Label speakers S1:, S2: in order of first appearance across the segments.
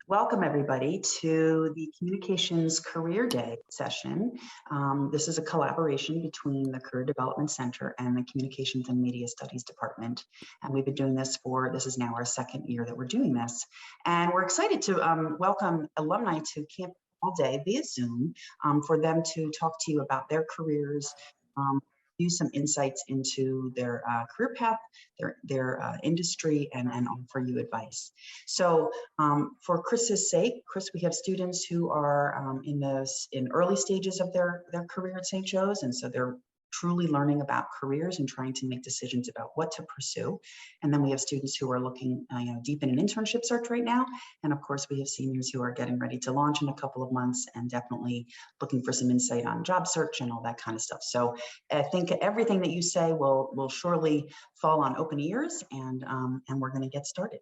S1: Welcome everybody to the Communications Career Day session. This is a collaboration between the Career Development Center and the Communications and Media Studies Department. And we've been doing this is now our second year that we're doing this. And we're excited to welcome alumni to Camp all day via Zoom for them to talk to you about their careers, use some insights into their career path, their industry, and offer you advice. So for Chris's sake, Chris, we have students who are in early stages of their career at St. Joe's, and so they're truly learning about careers and trying to make decisions about what to pursue. And then we have students who are looking deep in an internship search right now. And of course, we have seniors who are getting ready to launch in a couple of months and definitely looking for some insight on job search and all that kind of stuff. So I think everything that you say will surely fall on open ears, and we're going to get started.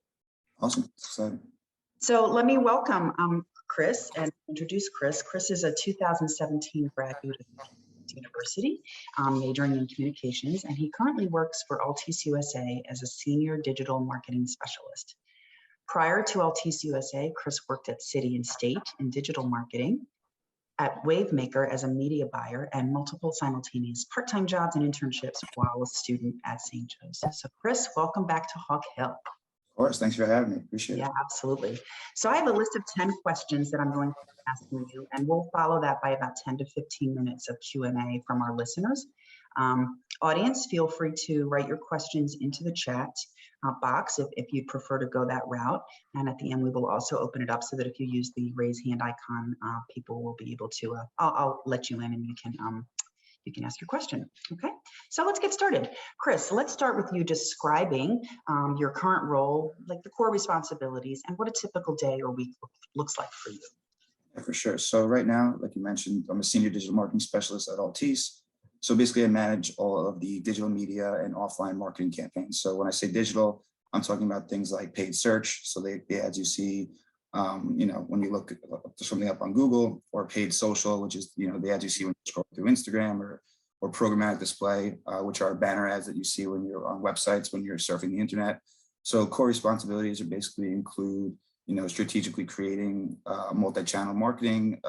S2: Awesome. Exciting.
S1: So let me welcome Chris and introduce Chris. Chris is a 2017 graduate of University, majoring in communications, and he currently works for Altice USA as a senior digital marketing specialist. Prior to Altice USA, Chris worked at City and State in digital marketing, at Wavemaker as a media buyer, and multiple simultaneous part-time jobs and internships while a student at St. Joe's. So Chris, welcome back to Hawk Hill.
S2: Of course, thanks for having me. Appreciate it.
S1: Yeah, absolutely. So I have a list of 10 questions that I'm going to be asking you, and we'll follow that by about 10 to 15 minutes of Q&A from our listeners. Audience, feel free to write your questions into the chat box if you prefer to go that route. And at the end, we will also open it up so that if you use the raise hand icon, people will be able to, I'll let you in and you can ask your question. Okay, so let's get started. Chris, let's start with you describing your current role, like the core responsibilities, and what a typical day or week looks like for you.
S2: Yeah, for sure. So right now, like you mentioned, I'm a senior digital marketing specialist at Altice. So basically I manage all of the digital media and offline marketing campaigns. So when I say digital, I'm talking about things like paid search. So the ads you see, when you look something up on Google, or paid social, which is, the ads you see when you scroll through Instagram, or programmatic display, which are banner ads that you see when you're on websites, when you're surfing the internet. So core responsibilities are basically include, strategically creating a multi-channel marketing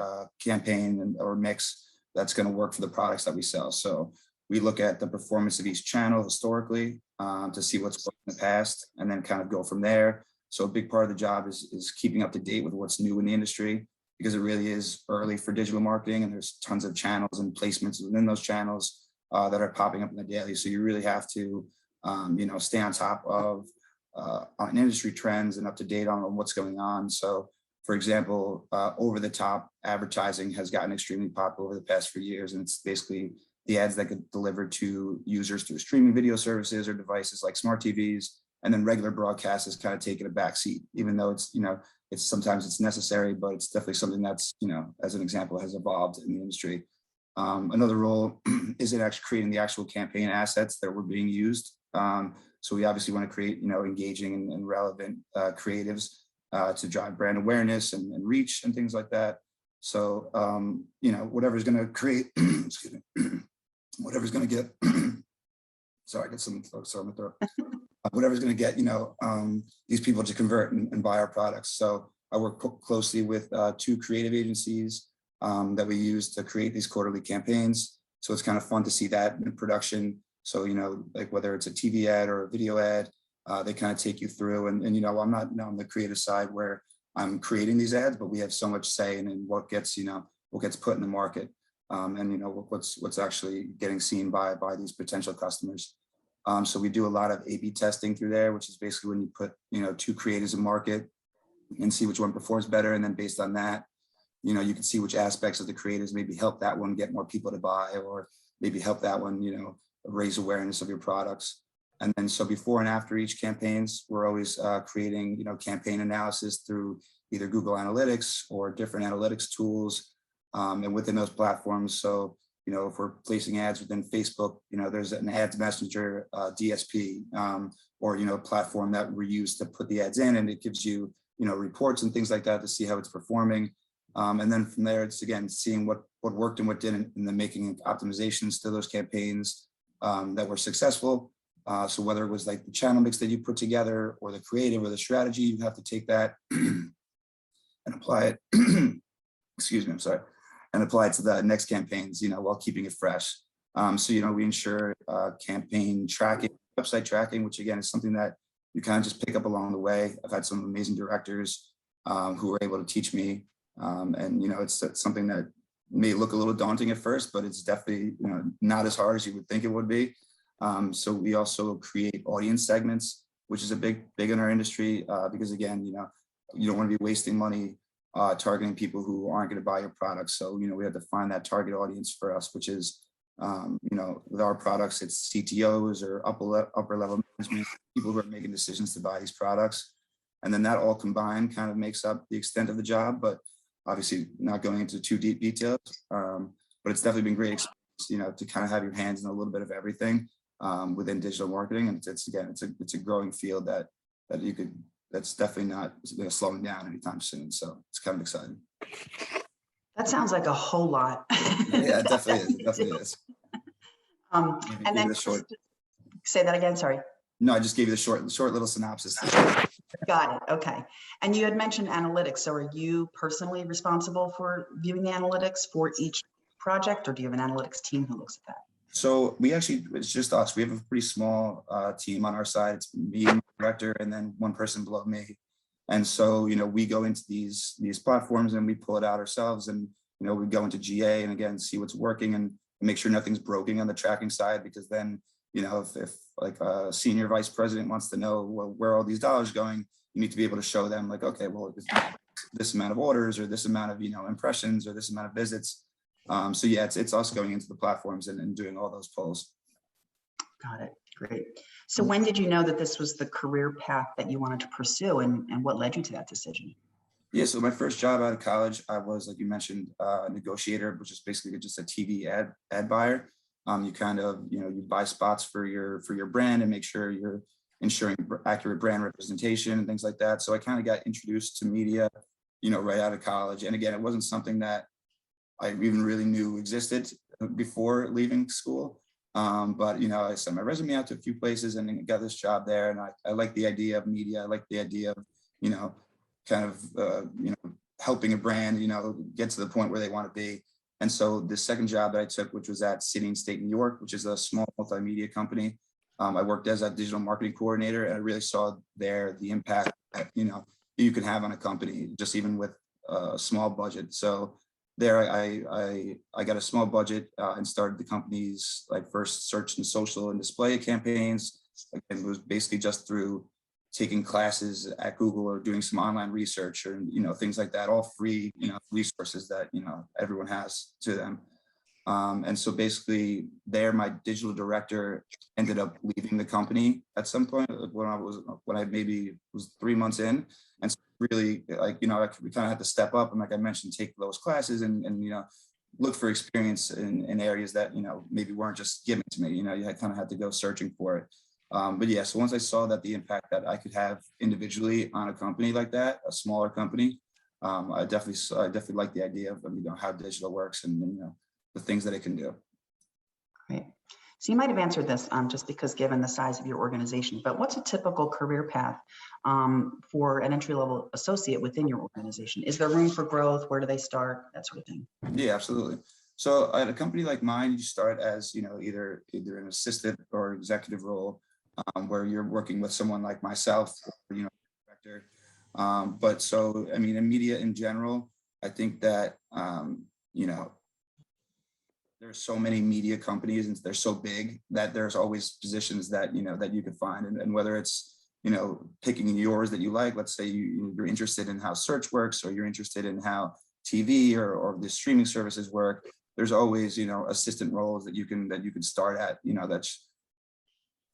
S2: campaign or mix that's going to work for the products that we sell. So we look at the performance of each channel historically to see what's worked in the past, and then kind of go from there. So a big part of the job is keeping up to date with what's new in the industry, because it really is early for digital marketing, and there's tons of channels and placements within those channels that are popping up in the daily. So you really have to, stay on top of on industry trends and up to date on what's going on. So for example, over-the-top advertising has gotten extremely popular over the past few years, and it's basically the ads that get delivered to users through streaming video services or devices like smart TVs, and then regular broadcast has kind of taken a back seat, even though it's, sometimes it's necessary, but it's definitely something that's, as an example, has evolved in the industry. Another role is in actually creating the actual campaign assets that were being used. So we obviously want to create, engaging and relevant creatives to drive brand awareness and reach and things like that. So, whatever's going to create, excuse me, whatever's going to get, sorry, I got some folks on the throat. Whatever's going to get, these people to convert and buy our products. So I work closely with 2 creative agencies that we use to create these quarterly campaigns. So it's kind of fun to see that in production. So, like whether it's a TV ad or a video ad, they kind of take you through, and I'm not on the creative side where I'm creating these ads, but we have so much say in what gets, what gets put in the market, and what's actually getting seen by these potential customers. So we do a lot of A/B testing through there, which is basically when you put, 2 creatives in market and see which one performs better. And then based on that, you can see which aspects of the creatives maybe help that one get more people to buy, or maybe help that one, raise awareness of your products. And then so before and after each campaigns, we're always creating, campaign analysis through either Google Analytics or different analytics tools, and within those platforms. So, if we're placing ads within Facebook, there's an ads messenger DSP, or, a platform that we use to put the ads in, and it gives you, reports and things like that to see how it's performing. And then from there, it's again, seeing what worked and what didn't, and then making optimizations to those campaigns that were successful. So whether it was like the channel mix that you put together, or the creative, or the strategy, you have to take that and apply it, excuse me, I'm sorry, and apply it to the next campaigns, while keeping it fresh. So, we ensure campaign tracking, website tracking, which again is something that you kind of just pick up along the way. I've had some amazing directors who were able to teach me. And, it's something that may look a little daunting at first, but it's definitely, not as hard as you would think it would be. So we also create audience segments, which is a big in our industry, because again, you don't want to be wasting money targeting people who aren't going to buy your products. So, we have to find that target audience for us, which is, with our products, it's CTOs or upper level management, people who are making decisions to buy these products. And then that all combined kind of makes up the extent of the job, but obviously not going into too deep details. But it's definitely been great experience, to kind of have your hands in a little bit of everything within digital marketing. And it's a growing field that's definitely not slowing down anytime soon. So it's kind of exciting.
S1: That sounds like a whole lot.
S2: Yeah, it definitely is. It definitely is.
S1: And then say that again, sorry.
S2: No, I just gave you the short little synopsis.
S1: Got it. Okay. And you had mentioned analytics. So are you personally responsible for viewing the analytics for each project, or do you have an analytics team who looks at that?
S2: So it's just us. We have a pretty small team on our side. It's me and my director, and then one person below me. And so, we go into these platforms and we pull it out ourselves, and, we go into GA and again, see what's working and make sure nothing's broken on the tracking side, because then, if like a senior vice president wants to know where all these dollars going, you need to be able to show them like, okay, well, this amount of orders or this amount of, impressions or this amount of visits. So yeah, it's us going into the platforms and doing all those polls.
S1: Got it. Great. So when did you know that this was the career path that you wanted to pursue, and what led you to that decision?
S2: Yeah, so my first job out of college, I was, like you mentioned, a negotiator, which is basically just a TV ad buyer. You kind of, you buy spots for your brand and make sure you're ensuring accurate brand representation and things like that. So I kind of got introduced to media, right out of college. And again, it wasn't something that I even really knew existed before leaving school. But, I sent my resume out to a few places and got this job there. And I like the idea of media. I like the idea of, kind of, helping a brand, get to the point where they want to be. And so the second job that I took, which was at City and State New York, which is a small multimedia company, I worked as a digital marketing coordinator, and I really saw there the impact that, you can have on a company, just even with a small budget. So there I got a small budget and started the company's first search and social and display campaigns. Again, it was basically just through taking classes at Google or doing some online research or, things like that, all free, resources that, everyone has to them. And so basically there, my digital director ended up leaving the company at some point when I maybe was 3 months in. And so really we kind of had to step up and, like I mentioned, take those classes and look for experience in areas that, maybe weren't just given to me. You kind of had to go searching for it. But yeah, so once I saw that the impact that I could have individually on a company like that, a smaller company, I definitely like the idea of, how digital works and, the things that it can do.
S1: Great. So you might have answered this just because given the size of your organization, but what's a typical career path for an entry-level associate within your organization? Is there room for growth? Where do they start? That sort of thing.
S2: Yeah, absolutely. So at a company like mine, you start as, either an assistant or executive role, where you're working with someone like myself, or, director. But so, in media in general, I think that, there's so many media companies and they're so big that there's always positions that, that you could find. And whether it's, picking yours that you like, let's say you're interested in how search works, or you're interested in how TV or the streaming services work, there's always, assistant roles that you can start at,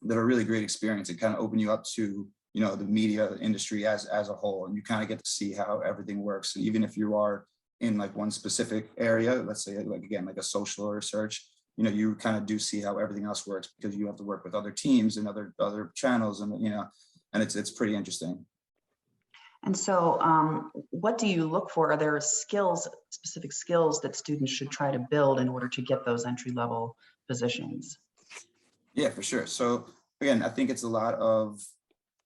S2: that are really great experience and kind of open you up to, the media industry as a whole. And you kind of get to see how everything works. And even if you are in one specific area, let's say like a social or search, you kind of do see how everything else works, because you have to work with other teams and other channels, and, and it's pretty interesting.
S1: And so what do you look for? Are there specific skills that students should try to build in order to get those entry-level positions?
S2: Yeah, for sure. So again, I think it's a lot of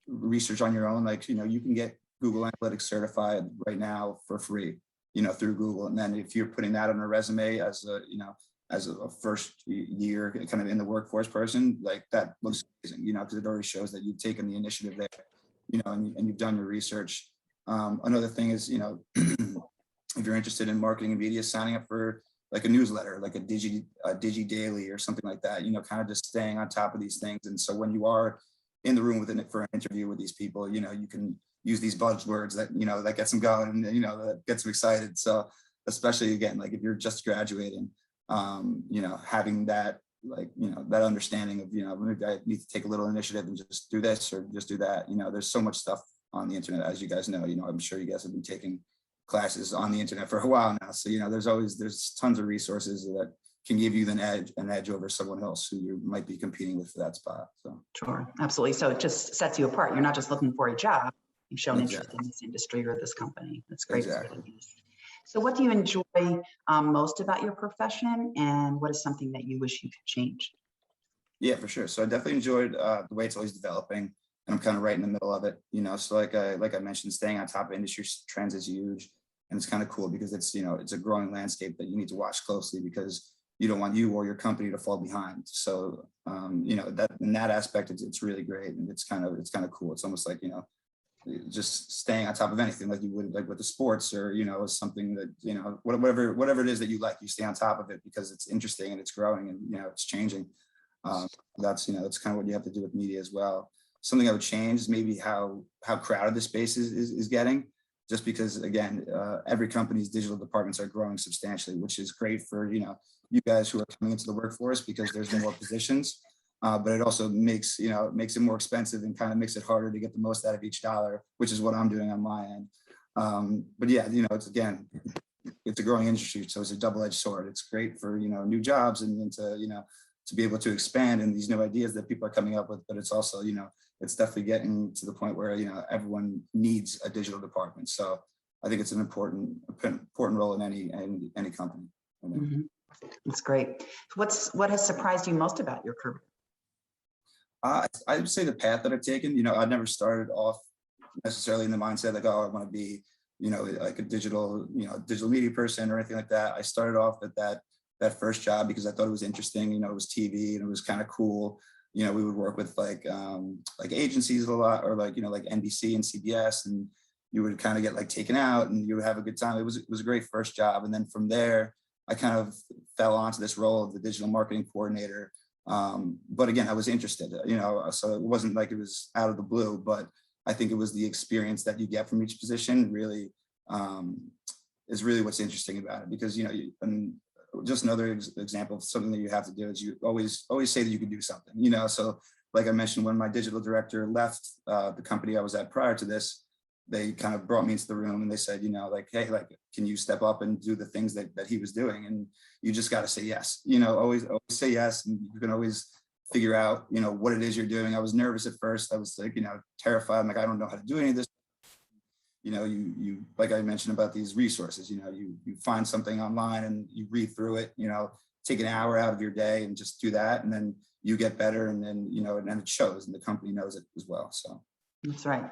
S2: research on your own. You can get Google Analytics certified right now for free, through Google. And then if you're putting that on a resume as a, as a first year kind of in the workforce person, like that looks amazing, because it already shows that you've taken the initiative there, and you've done your research. Another thing is, if you're interested in marketing and media, signing up for like a newsletter, like a Digi Daily or something like that, kind of just staying on top of these things. And so when you are in the room for an interview with these people, you can use these buzzwords that, that gets them going and, that gets them excited. So especially again, like if you're just graduating, having that, like, that understanding of, maybe I need to take a little initiative and just do this or just do that. There's so much stuff on the internet, as you guys know, I'm sure you guys have been taking classes on the internet for a while now. So, there's tons of resources that can give you an edge over someone else who you might be competing with for that spot. So
S1: sure, absolutely. So it just sets you apart. You're not just looking for a job. You've shown
S2: exactly.
S1: interest in this industry or this company. That's great.
S2: Exactly.
S1: So what do you enjoy most about your profession, and what is something that you wish you could change?
S2: Yeah, for sure. So I definitely enjoyed the way it's always developing, and I'm kind of right in the middle of it. So like I mentioned, staying on top of industry trends is huge, and it's kind of cool because it's it's a growing landscape that you need to watch closely because you don't want you or your company to fall behind. So that in that aspect, it's really great, and it's kind of cool. It's almost like just staying on top of anything like you would like with the sports or something that whatever it is that you like, you stay on top of it because it's interesting and it's growing and it's changing. That's kind of what you have to do with media as well. Something I would change is maybe how crowded the space is getting, just because again every company's digital departments are growing substantially, which is great for you guys who are coming into the workforce because there's more positions. But it also makes it more expensive and kind of makes it harder to get the most out of each dollar, which is what I'm doing on my end. But yeah, it's a growing industry, so it's a double-edged sword. It's great for new jobs and to be able to expand and these new ideas that people are coming up with. But it's also it's definitely getting to the point where everyone needs a digital department. So I think it's an important role in any company.
S1: Mm-hmm. That's great. What has surprised you most about your career?
S2: I would say the path that I've taken. I never started off necessarily in the mindset like, oh, I want to be, like a digital media person or anything like that. I started off at that first job because I thought it was interesting. It was TV and it was kind of cool. We would work with like agencies a lot, or like NBC and CBS, and you would kind of get like taken out and you would have a good time. It was a great first job. And then from there, I kind of fell onto this role of the digital marketing coordinator. But again, I was interested, so it wasn't like it was out of the blue, but I think it was the experience that you get from each position really is really what's interesting about it. Because, and just another example of something that you have to do is you always say that you can do something, so like I mentioned, when my digital director left the company I was at prior to this, they kind of brought me into the room and they said, like, hey, like, can you step up and do the things that he was doing? And you just got to say yes, always say yes. And you can always figure out, what it is you're doing. I was nervous at first. I was like, terrified. I'm like, I don't know how to do any of this. You like I mentioned about these resources, you find something online and you read through it, take an hour out of your day and just do that. And then you get better. And then, and it shows, and the company knows it as well. So
S1: that's right.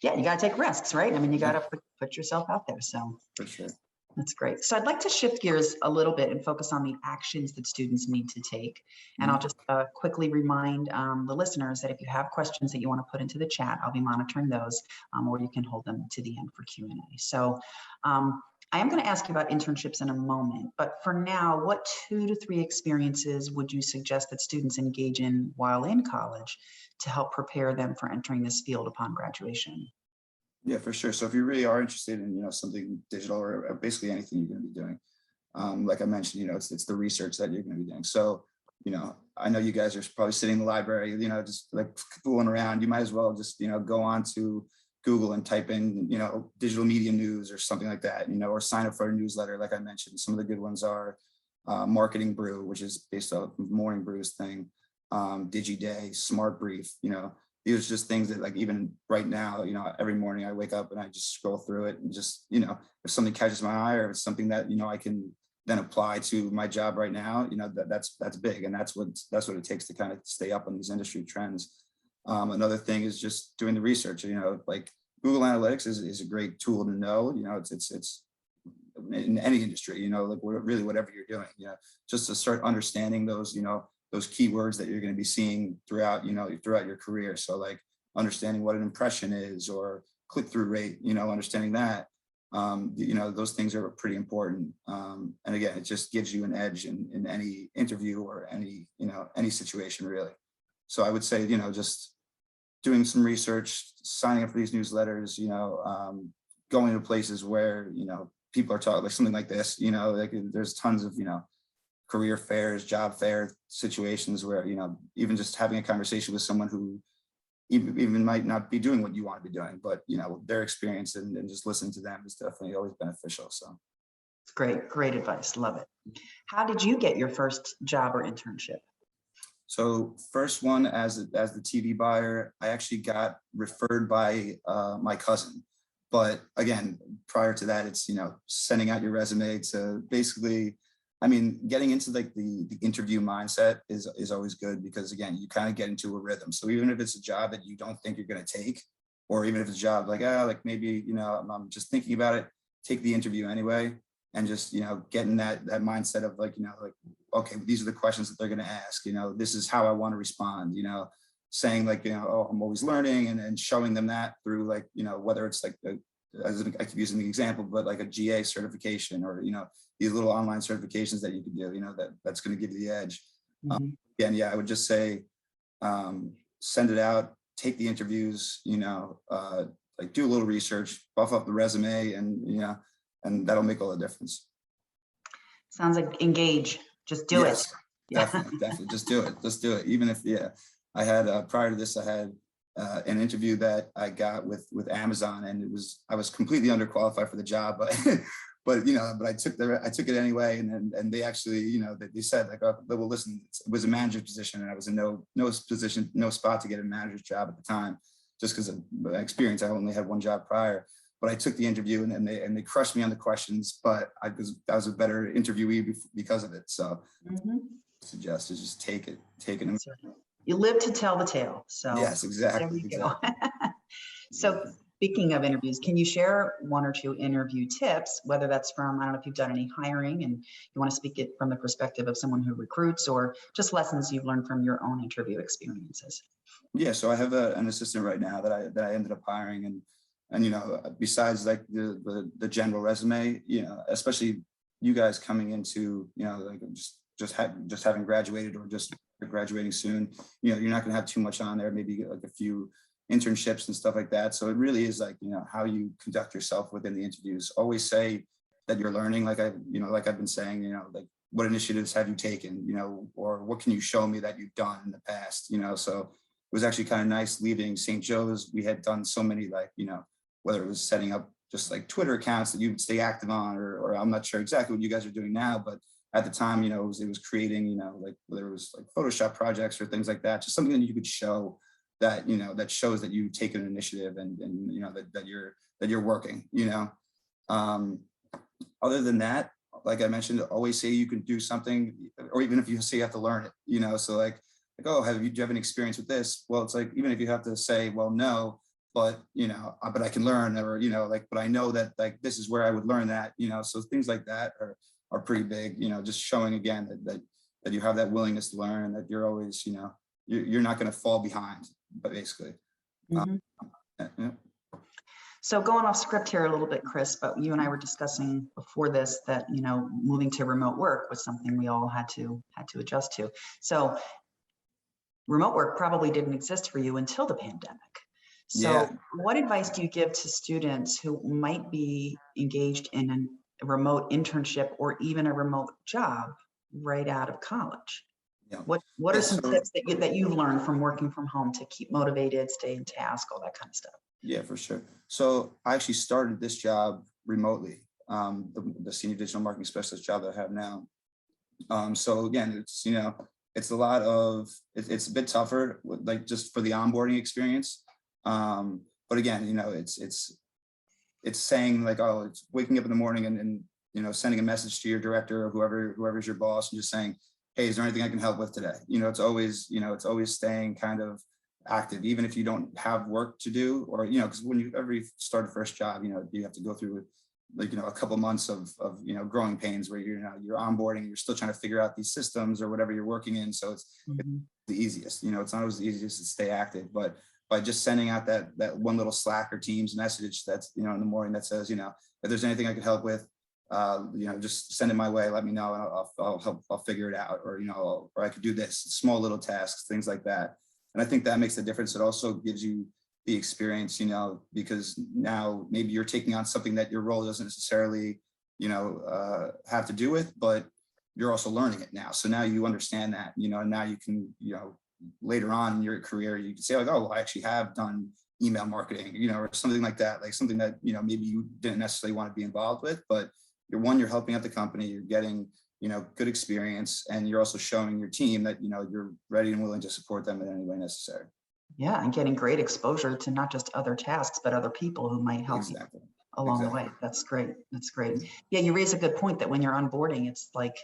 S1: Yeah, you got to take risks, right? I mean, you got to put yourself out there. So
S2: for sure.
S1: That's great. So I'd like to shift gears a little bit and focus on the actions that students need to take. And I'll just quickly remind the listeners that if you have questions that you want to put into the chat, I'll be monitoring those, or you can hold them to the end for Q&A. So I am going to ask you about internships in a moment, but for now, what 2 to 3 experiences would you suggest that students engage in while in college to help prepare them for entering this field upon graduation?
S2: Yeah, for sure. So if you really are interested in, something digital or basically anything you're going to be doing, like I mentioned, it's the research that you're going to be doing. So, I know you guys are probably sitting in the library, just like fooling around. You might as well just, go on to Google and type in, digital media news or something like that, or sign up for a newsletter. Like I mentioned, some of the good ones are Marketing Brew, which is based off of Morning Brew's thing, DigiDay, Smart Brief, these are just things that, like, even right now, every morning I wake up and I just scroll through it and just, if something catches my eye or if it's something that, I can then apply to my job right now, that's big. And that's what it takes to kind of stay up on these industry trends. Another thing is just doing the research, like Google Analytics is a great tool to know. It's in any industry, like really whatever you're doing, just to start understanding those, those keywords that you're going to be seeing throughout, throughout your career. So like understanding what an impression is or click-through rate, understanding that, those things are pretty important. And again, it just gives you an edge in any interview or any situation really. So I would say, just doing some research, signing up for these newsletters, going to places where, people are talking like something like this, like there's tons of, career fairs, job fair situations where, even just having a conversation with someone who even might not be doing what you want to be doing, but, their experience and just listening to them is definitely always beneficial. So
S1: it's great advice. Love it. How did you get your first job or internship?
S2: So first one as the TV buyer, I actually got referred by my cousin. But again, prior to that, it's, sending out your resume to basically, getting into like the interview mindset is always good because again, you kind of get into a rhythm. So even if it's a job that you don't think you're going to take, or even if it's a job like maybe, I'm just thinking about it, take the interview anyway. And just, get in that mindset of like, okay, these are the questions that they're going to ask, this is how I want to respond, saying like, oh, I'm always learning and showing them that through like, whether it's like, I keep using the example, but like a GA certification or, these little online certifications that you can do, that's going to give you the edge. And yeah, I would just say, send it out, take the interviews, like do a little research, buff up the resume and that'll make all the difference.
S1: Sounds like engage, just do it.
S2: Definitely, just do it. Even if, I had, prior to this, I had an interview that I got with Amazon and I was completely underqualified for the job, but, but I took it anyway. And they actually, they said like, oh, well, listen, it was a manager position and I was in no spot to get a manager's job at the time, just because of my experience. I only had one job prior. But I took the interview and they crushed me on the questions, but I was a better interviewee because of it. So I suggest is just take it.
S1: You live to tell the tale. So
S2: yes, exactly.
S1: There we go. So speaking of interviews, can you share one or two interview tips, whether that's from, I don't know if you've done any hiring and you want to speak it from the perspective of someone who recruits or just lessons you've learned from your own interview experiences?
S2: Yeah, so I have an assistant right now that I ended up hiring and besides like the general resume, especially you guys coming into, like just having graduated or just graduating soon, you're not going to have too much on there, maybe like a few internships and stuff like that. So it really is like, how you conduct yourself within the interviews. Always say that you're learning, like I've been saying, like what initiatives have you taken, or what can you show me that you've done in the past, so it was actually kind of nice leaving St. Joe's. We had done so many like, whether it was setting up just like Twitter accounts that you would stay active on, or I'm not sure exactly what you guys are doing now, but at the time, it was creating, like whether it was like Photoshop projects or things like that, just something that you could show that, that shows that you take an initiative and that you're working, other than that, like I mentioned, always say you can do something, or even if you say you have to learn it, so like, oh, do you have any experience with this? Well, it's like, even if you have to say, well, no, but but I can learn, or but I know that like this is where I would learn that, so things like that are pretty big, just showing again that you have that willingness to learn and that you're always, you're not going to fall behind, but basically.
S1: So going off script here a little bit, Chris, but you and I were discussing before this that moving to remote work was something we all had to adjust to. So remote work probably didn't exist for you until the pandemic. So what advice do you give to students who might be engaged in a remote internship or even a remote job right out of college? What are some tips that you've learned from working from home to keep motivated, stay in task, all that kind of stuff?
S2: Yeah, for sure. So I actually started this job remotely, the senior digital marketing specialist job that I have now. So again, it's, it's a lot of, it's a bit tougher, like just for the onboarding experience. But again, it's saying like, oh, it's waking up in the morning and sending a message to your director or whoever's your boss and just saying, hey, is there anything I can help with today? It's always staying kind of active, even if you don't have work to do, or, you know, because when you ever start a first job, you know, you have to go through like, you know, a couple months of, you know, growing pains where you're, you know, you're onboarding, you're still trying to figure out these systems or whatever you're working in. So it's the easiest, you know, it's not always the easiest to stay active, but by just sending out that one little Slack or Teams message that's, you know, in the morning that says, you know, if there's anything I could help with, you know, just send it my way, let me know, and I'll help, I'll figure it out, or, you know, or I could do this, small little tasks, things like that. And I think that makes a difference. It also gives you the experience, you know, because now maybe you're taking on something that your role doesn't necessarily, you know, have to do with, but you're also learning it now. So now you understand that, you know, and now you can, you know, later on in your career, you can say like, oh, well, I actually have done email marketing, you know, or something like that, like something that, you know, maybe you didn't necessarily want to be involved with, but you're helping out the company, you're getting, you know, good experience, and you're also showing your team that, you know, you're ready and willing to support them in any way necessary.
S1: Yeah, and getting great exposure to not just other tasks, but other people who might help you along the way. That's great. That's great. Yeah, you raise a good point that when you're onboarding, it's like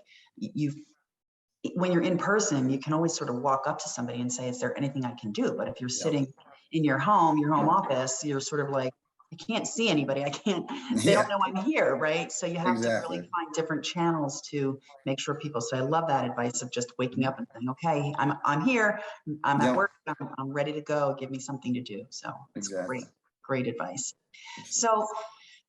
S1: when you're in person, you can always sort of walk up to somebody and say, is there anything I can do? But if you're sitting in your home office, you're sort of like, I can't see anybody. I can't, they don't know I'm here, right? So you have to really find different channels to make sure people. So I love that advice of just waking up and saying, okay, I'm here, I'm at work, I'm ready to go, give me something to do. So it's great advice. So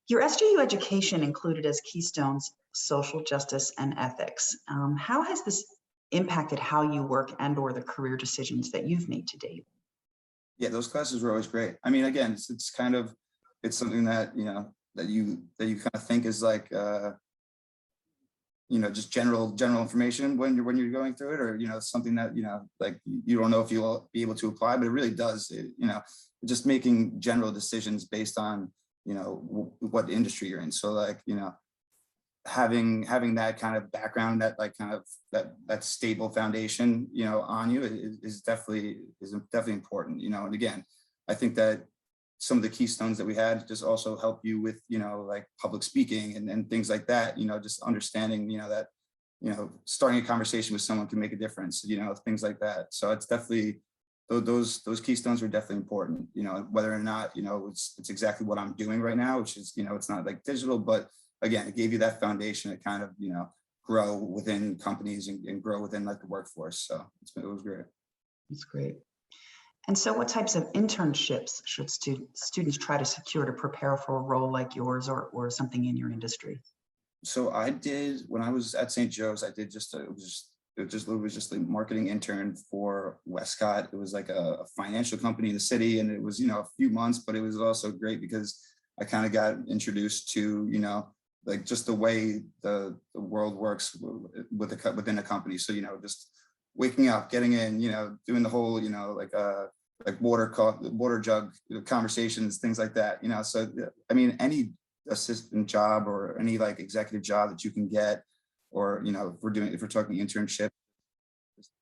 S1: your SJU education included as keystones social justice and ethics. How has this impacted how you work and or the career decisions that you've made to date?
S2: Yeah, those classes were always great. I mean, again, it's kind of, it's something that, you know, that you kind of think is like, you know, just general information when you're going through it, or, you know, something that, you know, like you don't know if you'll be able to apply, but it really does, you know, just making general decisions based on, you know, what industry you're in. So like, you know, having that kind of background, that like kind of that stable foundation, you know, on you is definitely important, you know. And again, I think that some of the keystones that we had just also help you with, you know, like public speaking and things like that, you know, just understanding, you know, that, you know, starting a conversation with someone can make a difference, you know, things like that. So it's definitely, those keystones are definitely important, you know, whether or not, you know, it's exactly what I'm doing right now, which is, you know, it's not like digital, but again, it gave you that foundation to kind of, you know, grow within companies and grow within like the workforce. So it was great.
S1: That's great. And so what types of internships should students try to secure to prepare for a role like yours or something in your industry?
S2: So I did, when I was at St. Joe's, I did just, it was just a marketing intern for Westcott. It was like a financial company in the city, and it was, you know, a few months, but it was also great because I kind of got introduced to, you know, like just the way the world works within a company. So, you know, just waking up, getting in, you know, doing the whole, you know, like water jug conversations, things like that, you know. So, I mean, any assistant job or any like executive job that you can get, or, you know, if we're talking internship,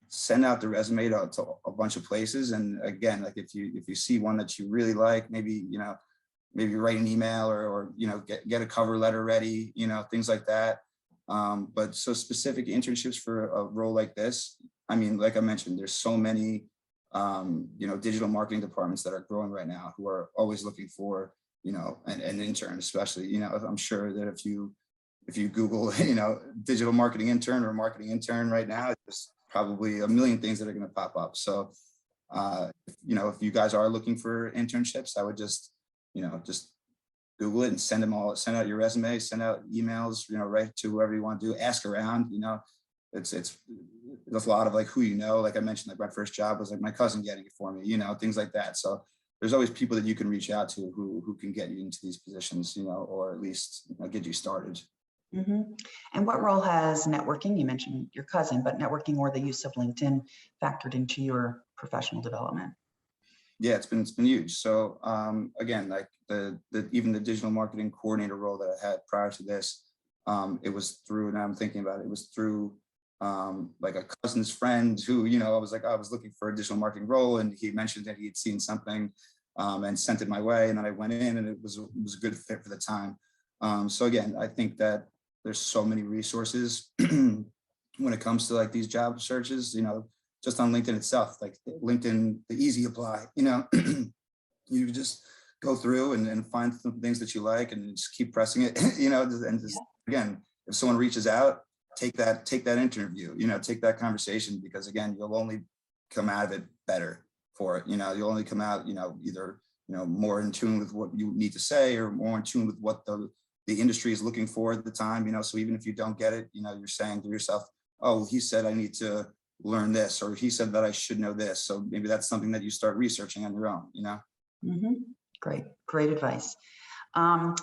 S2: send out the resume to a bunch of places. And again, like if you see one that you really like, maybe, you know, maybe write an email or you know, get a cover letter ready, you know, things like that. But so specific internships for a role like this, I mean, like I mentioned, there's so many, you know, digital marketing departments that are growing right now who are always looking for, you know, an intern, especially, you know. I'm sure that if you Google, you know, digital marketing intern or marketing intern right now, there's probably a million things that are going to pop up. So, you know, if you guys are looking for internships, I would just, you know, just Google it and send out your resume, send out emails, you know, right to whoever you want to do, ask around, you know. There's a lot of like who, you know, like I mentioned, like my first job was like my cousin getting it for me, you know, things like that. So there's always people that you can reach out to who can get you into these positions, you know, or at least, you know, get you started.
S1: And what role has networking, you mentioned your cousin, but networking or the use of LinkedIn factored into your professional development?
S2: Yeah, it's been huge. So again, like even the digital marketing coordinator role that I had prior to this, it was through, and I'm thinking about it, it was through like a cousin's friend who, you know, I was looking for a digital marketing role, and he mentioned that he had seen something and sent it my way, and then I went in, and it was a good fit for the time. So again, I think that there's so many resources when it comes to like these job searches, you know, just on LinkedIn itself, like LinkedIn, the easy apply, you just go through and find some things that you like and just keep pressing it, and just, again, if someone reaches out, take that interview, take that conversation, because again, you'll only come out of it better for it. You'll only come out, either, more in tune with what you need to say, or more in tune with what the industry is looking for at the time, so even if you don't get it, you're saying to yourself, oh, he said I need to learn this, or he said that I should know this. So maybe that's something that you start researching on your own,
S1: Great advice. I'm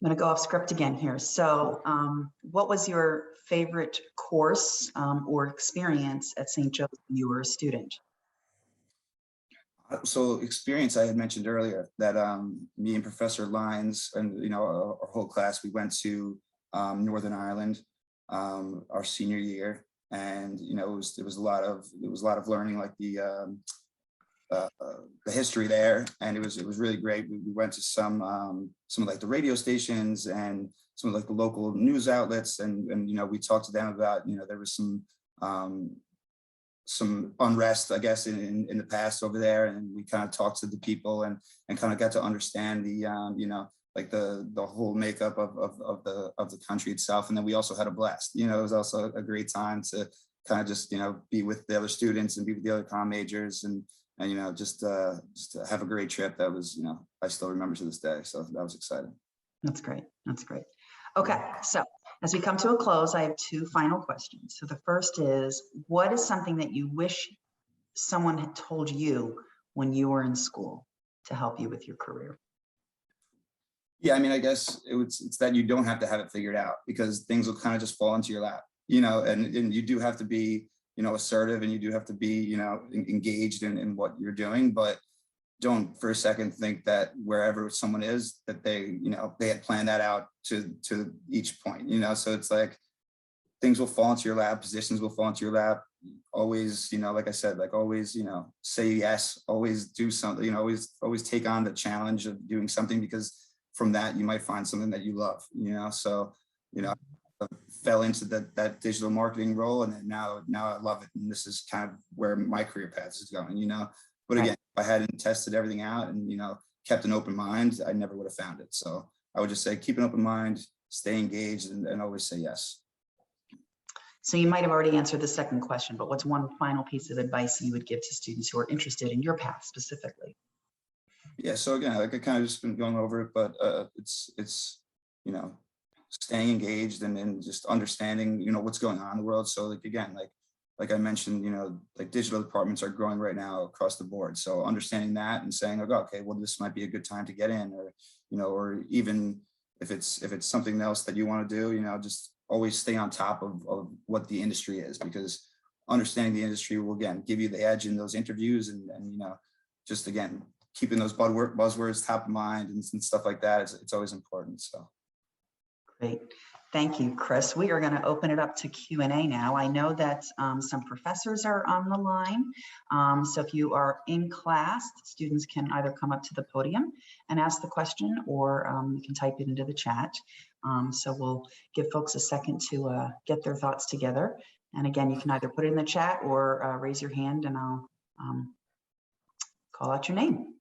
S1: going to go off script again here. So what was your favorite course or experience at St. Joe's when you were a student?
S2: So experience, I had mentioned earlier that me and Professor Lyons and our whole class, we went to Northern Ireland our senior year, and it was a lot of learning, like the history there, and it was really great. We went to some of like the radio stations and some of like the local news outlets, and we talked to them about there was some unrest, I guess, in the past over there, and we kind of talked to the people and kind of got to understand the like the whole makeup of the country itself. And then we also had a blast. It was also a great time to kind of just be with the other students and be with the other comm majors, and just have a great trip. That was I still remember to this day. So that was exciting.
S1: That's great. Okay, so as we come to a close, I have two final questions. So the first is, what is something that you wish someone had told you when you were in school to help you with your career?
S2: Yeah, I mean, I guess it's that you don't have to have it figured out, because things will kind of just fall into your lap, and you do have to be, assertive, and you do have to be, engaged in what you're doing, but don't for a second think that wherever someone is, that they had planned that out to each point, so it's like things will fall into your lap, positions will fall into your lap. Always, like I said, like always, say yes, always do something, always take on the challenge of doing something, because from that you might find something that you love, so I fell into that digital marketing role, and then now I love it, and this is kind of where my career path is going, but again, if I hadn't tested everything out and kept an open mind, I never would have found it. So I would just say keep an open mind, stay engaged, and always say yes.
S1: So you might have already answered the second question, but what's one final piece of advice you would give to students who are interested in your path specifically?
S2: Yeah, so again, like I kind of just been going over it, but it's staying engaged and just understanding what's going on in the world. So like again, like I mentioned, like digital departments are growing right now across the board. So understanding that and saying, like, okay, well, this might be a good time to get in, or or even if it's something else that you want to do, just always stay on top of what the industry is, because understanding the industry will again give you the edge in those interviews, and just again keeping those buzzwords top of mind and stuff like that. It's always important. So
S1: great. Thank you, Chris. We are going to open it up to Q&A now. I know that some professors are on the line. So if you are in class, students can either come up to the podium and ask the question, or you can type it into the chat. So we'll give folks a second to get their thoughts together. And again, you can either put it in the chat or raise your hand, and I'll call out your name.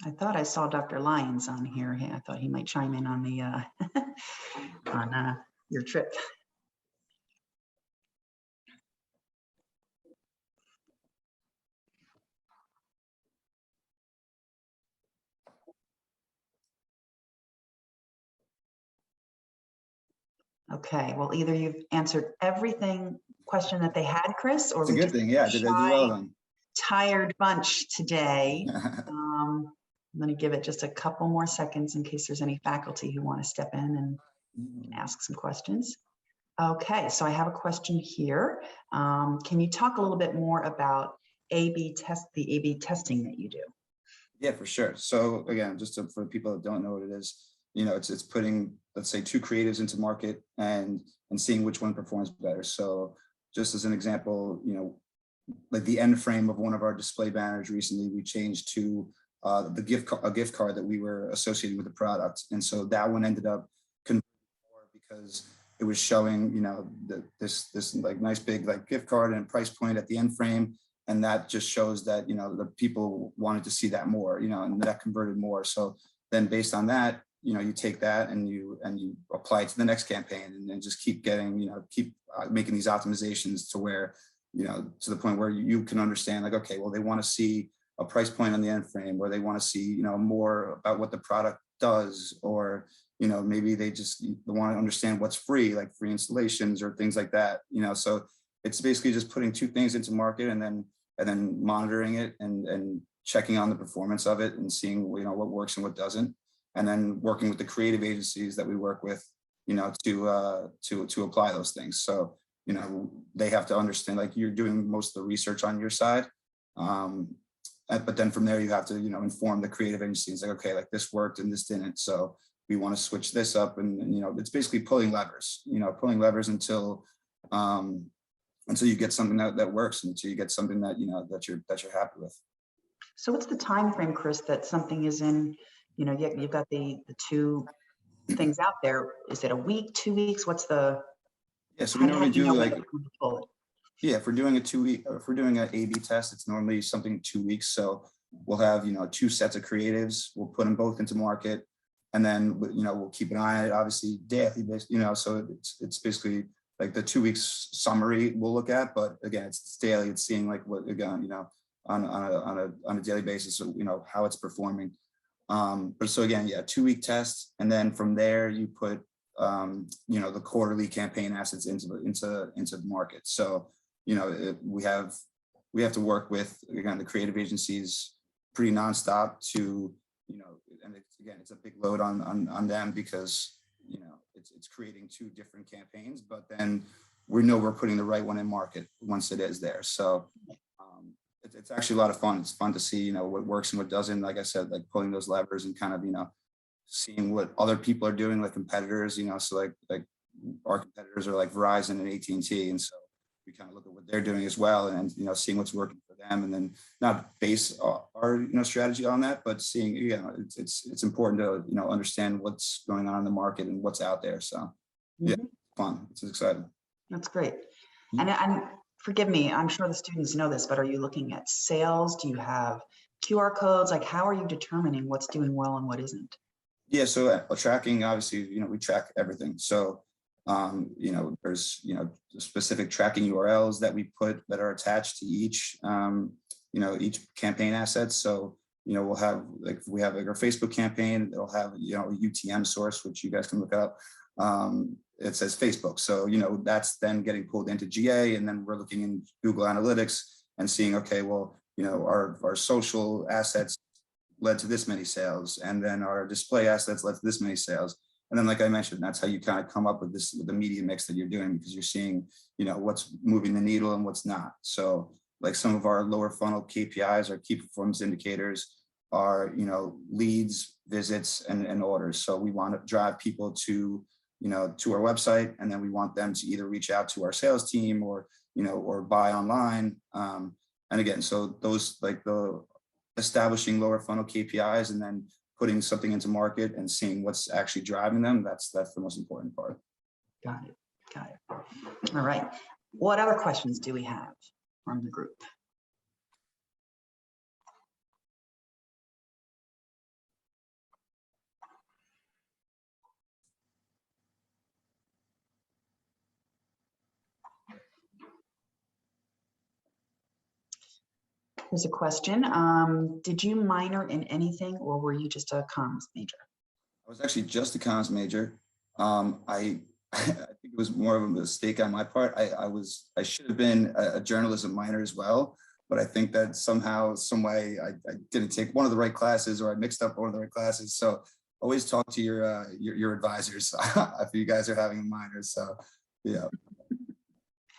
S1: I thought I saw Dr. Lyons on here. I thought he might chime in on the on your trip. Okay, well, either you've answered everything question that they had, Chris, or
S2: it's a good thing. Yeah, did I do well then?
S1: Tired bunch today. I'm going to give it just a couple more seconds in case there's any faculty who want to step in and ask some questions. Okay, so I have a question here. Can you talk a little bit more about the A/B testing that you do?
S2: Yeah, for sure. So again, for people that don't know what it is, it's putting, let's say, two creatives into market and seeing which one performs better. So just as an example, like the end frame of one of our display banners recently, we changed to a gift card that we were associated with the product. And so that one ended up converting more because it was showing, you know, this like nice big like gift card and price point at the end frame. And that just shows that, you know, the people wanted to see that more, you know, and that converted more. So then based on that, you know, you take that and you apply it to the next campaign, and then just keep getting, you know, keep making these optimizations to where, you know, to the point where you can understand like, okay, well, they want to see a price point on the end frame, or they want to see, you know, more about what the product does, or, you know, maybe they just want to understand what's free, like free installations or things like that, you know. So it's basically just putting two things into market and then monitoring it and checking on the performance of it and seeing, you know, what works and what doesn't, and then working with the creative agencies that we work with, you know, to apply those things. So, you know, they have to understand, like, you're doing most of the research on your side. But then from there, you have to, you know, inform the creative agencies, like, okay, like this worked and this didn't. So we want to switch this up. And you know, it's basically pulling levers, until you get something that works, until you get something that, you know, that you're happy with.
S1: So what's the time frame, Chris, that something is in, you know, you've got the two things out there? Is it a week, 2 weeks? What's the?
S2: Yeah, so we normally do like,
S1: pull it?
S2: yeah, if we're doing if we're doing an A/B test, it's normally something 2 weeks. So we'll have, you know, two sets of creatives. We'll put them both into market, and then, you know, we'll keep an eye on it, obviously daily, you know. So it's basically like the 2 weeks summary we'll look at, but again, it's daily. It's seeing like what, again, you know, on a daily basis, you know, how it's performing. But so again, yeah, 2 week test, and then from there you put you know, the quarterly campaign assets into the market. So, you know, we have to work with, again, the creative agencies pretty nonstop to, you know, and it's a big load on them, because, you know, it's creating two different campaigns, but then we know we're putting the right one in market once it is there. So it's actually a lot of fun. It's fun to see, you know, what works and what doesn't. Like I said, like pulling those levers and kind of, you know, seeing what other people are doing, like competitors, you know. So like our competitors are like Verizon and AT&T, and so we kind of look at what they're doing as well, and, you know, seeing what's working for them, and then not base our you know, strategy on that, but seeing, you know, it's important to, you know, understand what's going on in the market and what's out there. So yeah, fun. It's exciting.
S1: That's great. And forgive me, I'm sure the students know this, but are you looking at sales? Do you have QR codes? Like, how are you determining what's doing well and what isn't?
S2: Yeah, so tracking, obviously, you know, we track everything. So, you know, there's, you know, specific tracking URLs that we put that are attached to each, you know, each campaign asset. So, you know, we'll have, like, if we have like our Facebook campaign, it'll have, you know, a UTM source, which you guys can look up. It says Facebook. So, you know, that's then getting pulled into GA, and then we're looking in Google Analytics and seeing, okay, well, you know, our social assets led to this many sales, and then our display assets led to this many sales. And then, like I mentioned, that's how you kind of come up with the media mix that you're doing, because you're seeing, you know, what's moving the needle and what's not. So like some of our lower funnel KPIs, our key performance indicators, are, you know, leads, visits, and orders. So we want to drive people to, you know, to our website, and then we want them to either reach out to our sales team, or, you know, or buy online. And again, so those, like the establishing lower funnel KPIs and then putting something into market and seeing what's actually driving them, that's the most important part.
S1: Got it. All right. What other questions do we have from the group? Here's a question. Did you minor in anything, or were you just a comms major?
S2: I was actually just a comms major. I think it was more of a mistake on my part. I should have been a journalism minor as well, but I think that somehow, some way, I didn't take one of the right classes, or I mixed up one of the right classes. So always talk to your advisors if you guys are having a minor. So yeah.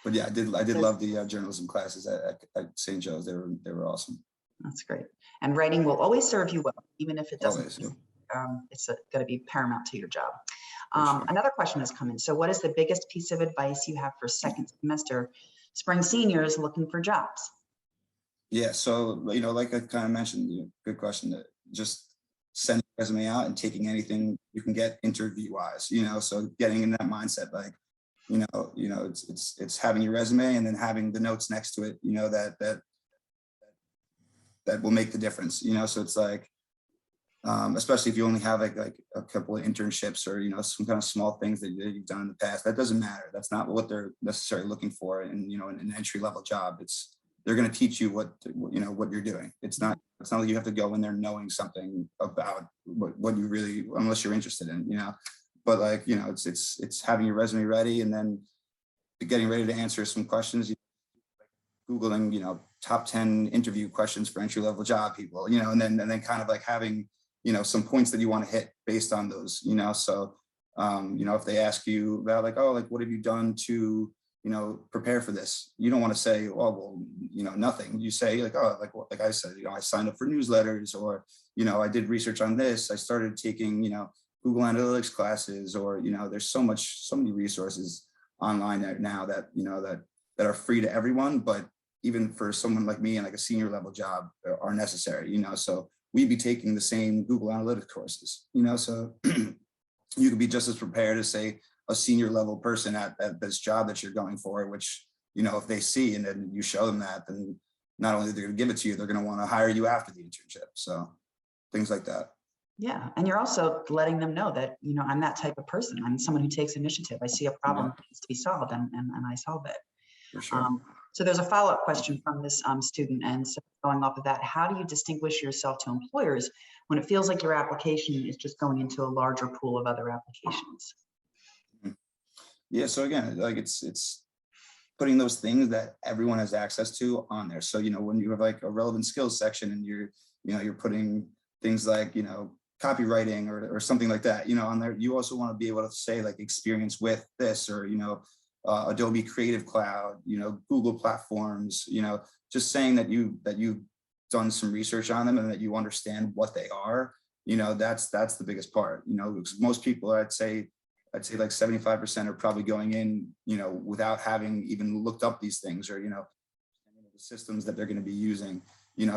S2: But yeah, I did love the journalism classes at St. Joe's. They were awesome.
S1: That's great. And writing will always serve you well, even if it doesn't.
S2: Always, yeah.
S1: It's going to be paramount to your job.
S2: Sure.
S1: Another question has come in. So what is the biggest piece of advice you have for second semester spring seniors looking for jobs?
S2: Yeah, so like I kind of mentioned, good question. Just sending your resume out and taking anything you can get interview wise. So getting in that mindset, like it's having your resume and then having the notes next to it. That will make the difference. So it's like, especially if you only have like a couple of internships or some kind of small things that you've done in the past. That doesn't matter. That's not what they're necessarily looking for in an entry level job. They're going to teach you what you're doing. It's not like you have to go in there knowing something about what you really, unless you're interested in, but like, it's having your resume ready and then getting ready to answer some questions, Googling, top 10 interview questions for entry level job people, and then kind of like having, some points that you want to hit based on those, so, if they ask you about like, oh, like, what have you done to, prepare for this? You don't want to say, oh, well, nothing. You say like, oh, like I said, I signed up for newsletters, or, I did research on this. I started taking, Google Analytics classes, or, there's so many resources online now that, that are free to everyone, but even for someone like me in like a senior level job are necessary, so we'd be taking the same Google Analytics courses, so you could be just as prepared as say a senior level person at this job that you're going for, which, if they see and then you show them that, then not only they're going to give it to you, they're going to want to hire you after the internship. So things like that.
S1: Yeah. And you're also letting them know that, I'm that type of person. I'm someone who takes initiative. I see a problem that needs to be solved and I solve it.
S2: For sure.
S1: So there's a follow-up question from this student. And so going off of that, how do you distinguish yourself to employers when it feels like your application is just going into a larger pool of other applications?
S2: Yeah. So again, like it's putting those things that everyone has access to on there. So, when you have like a relevant skills section and you're putting things like, copywriting or something like that, on there, you also want to be able to say like experience with this, or, Adobe Creative Cloud, Google platforms, just saying that you've done some research on them and that you understand what they are, that's the biggest part, because most people, I'd say like 75% are probably going in, without having even looked up these things or, the systems that they're going to be using,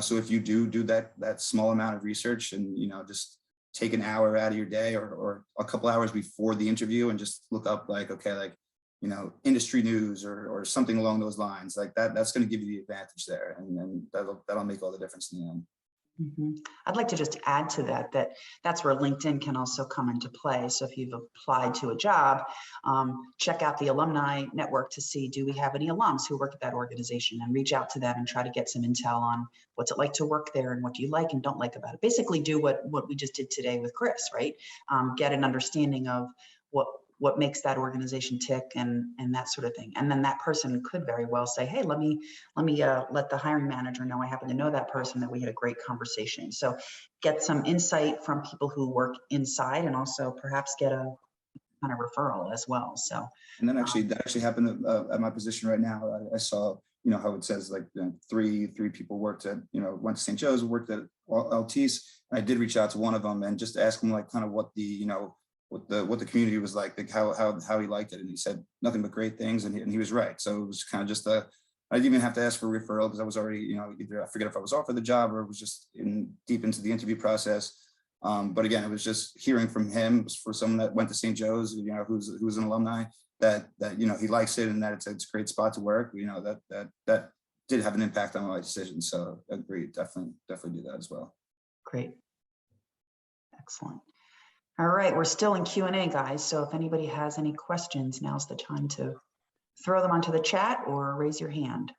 S2: so if you do that small amount of research and, just take an hour out of your day or a couple hours before the interview and just look up like, okay, like, industry news or something along those lines, like that's going to give you the advantage there. And that'll make all the difference in the end.
S1: Mm-hmm. I'd like to just add to that's where LinkedIn can also come into play. So if you've applied to a job, check out the alumni network to see, do we have any alums who work at that organization, and reach out to them and try to get some intel on what's it like to work there and what do you like and don't like about it. Basically do what we just did today with Chris, right? Get an understanding of what makes that organization tick and that sort of thing. And then that person could very well say, hey, let me let the hiring manager know I happen to know that person, that we had a great conversation. So get some insight from people who work inside and also perhaps get a kind of referral as well. So,
S2: and then that actually happened at my position right now. I saw, how it says like three people worked at, went to St. Joe's, worked at Altice. I did reach out to one of them and just ask him like kind of what the, what the community was like how he liked it, and he said nothing but great things, and he was right. So it was kind of just I didn't even have to ask for a referral because I was already, either I forget if I was offered the job or it was just deep into the interview process. But again, it was just hearing from him for someone that went to St. Joe's, who's an alumni, that he likes it and that it's a great spot to work. That did have an impact on my decision. So agreed, definitely do that as well.
S1: Great, excellent. All right, we're still in Q&A, guys. So if anybody has any questions, now's the time to throw them onto the chat or raise your hand.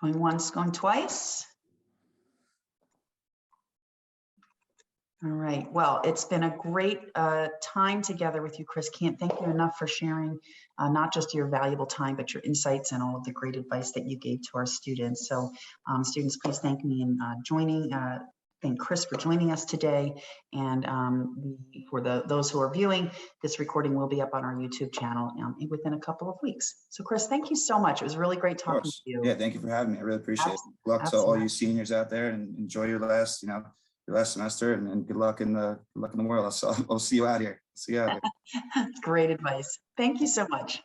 S1: Going once, going twice. All right, well, it's been a great time together with you, Chris. Can't thank you enough for sharing not just your valuable time, but your insights and all of the great advice that you gave to our students. So students, please thank me in thank Chris for joining us today. And for those who are viewing, this recording will be up on our YouTube channel within a couple of weeks. So Chris, thank you so much. It was really great talking to you.
S2: Yeah, thank you for having me. I really appreciate it. Good luck to all you seniors out there, and enjoy your last, your last semester, and good luck in the world. I'll see you out here. See you out here.
S1: Great advice. Thank you so much.